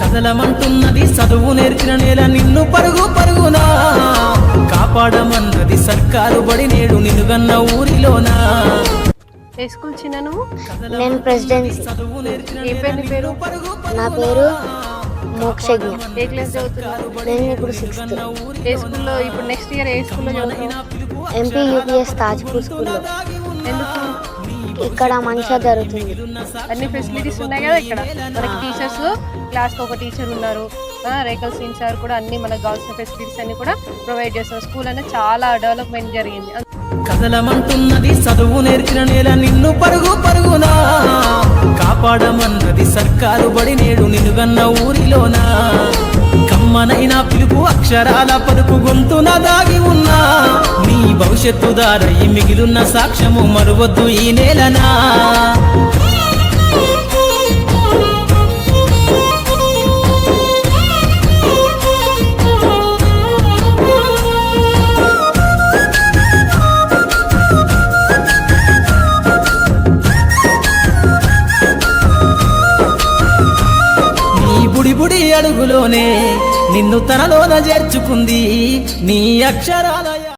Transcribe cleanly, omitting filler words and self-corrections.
కదలమంటున్నది చదువు నేర్చిన నేల నిన్ను పరుగు పరుగునా కాపాడమన్నది సర్కారు బడి నేడు నిన్నుగన్న ఊరిలోనా. ఏ స్కూల్ చిన్న నువ్వు? నేను ప్రెసిడెన్సీ. ఏ పేరు నీ పేరు? నా పేరు మోక్షజ్ఞ. ఏ క్లాస్ చదువుతున్నావు? నేను ఇప్పుడు 6th. ఏ స్కూల్లో ఇప్పుడు నెక్స్ట్ ఇయర్ ఏ స్కూల్లో చదువుతావు? ఎంపీ యూపీఎస్ తాజ్పూర్ స్కూల్లో. ఎందుకు? ఇక్కడ మంచిగా జరుగుతుంది. అన్ని ఫెసిలిటీస్ ఉన్నాయి కదా ఇక్కడ. మనకి టీచర్స్ క్లాస్కి ఒక టీచర్ ఉన్నారు. రేఖల్ సింగ్ సార్ కూడా అన్ని మనకు కావాల్సిన ఫెసిలిటీస్ అన్ని కూడా ప్రొవైడ్ చేస్తారు. స్కూల్ అనేది చాలా డెవలప్మెంట్ జరిగింది. కదలమంటున్నది చదువు నేర్చిన నేల నిన్ను పరుగు పరుగునా కాపాడమన్నది సర్కారు బడి నేడు నిన్నుగన్న ఊరిలోనా. కమ్మనైనా పిలుపు అక్షరాల పలుకు గొంతున దాగి ఉన్నా నీ భవిష్యత్తు దారయి మిగిలిన సాక్ష్యము మరువద్దు ఈ నేలనా. బుడి బుడి అడుగులోనే నిన్ను తనలోన చేర్చుకుంది నీ అక్షరాల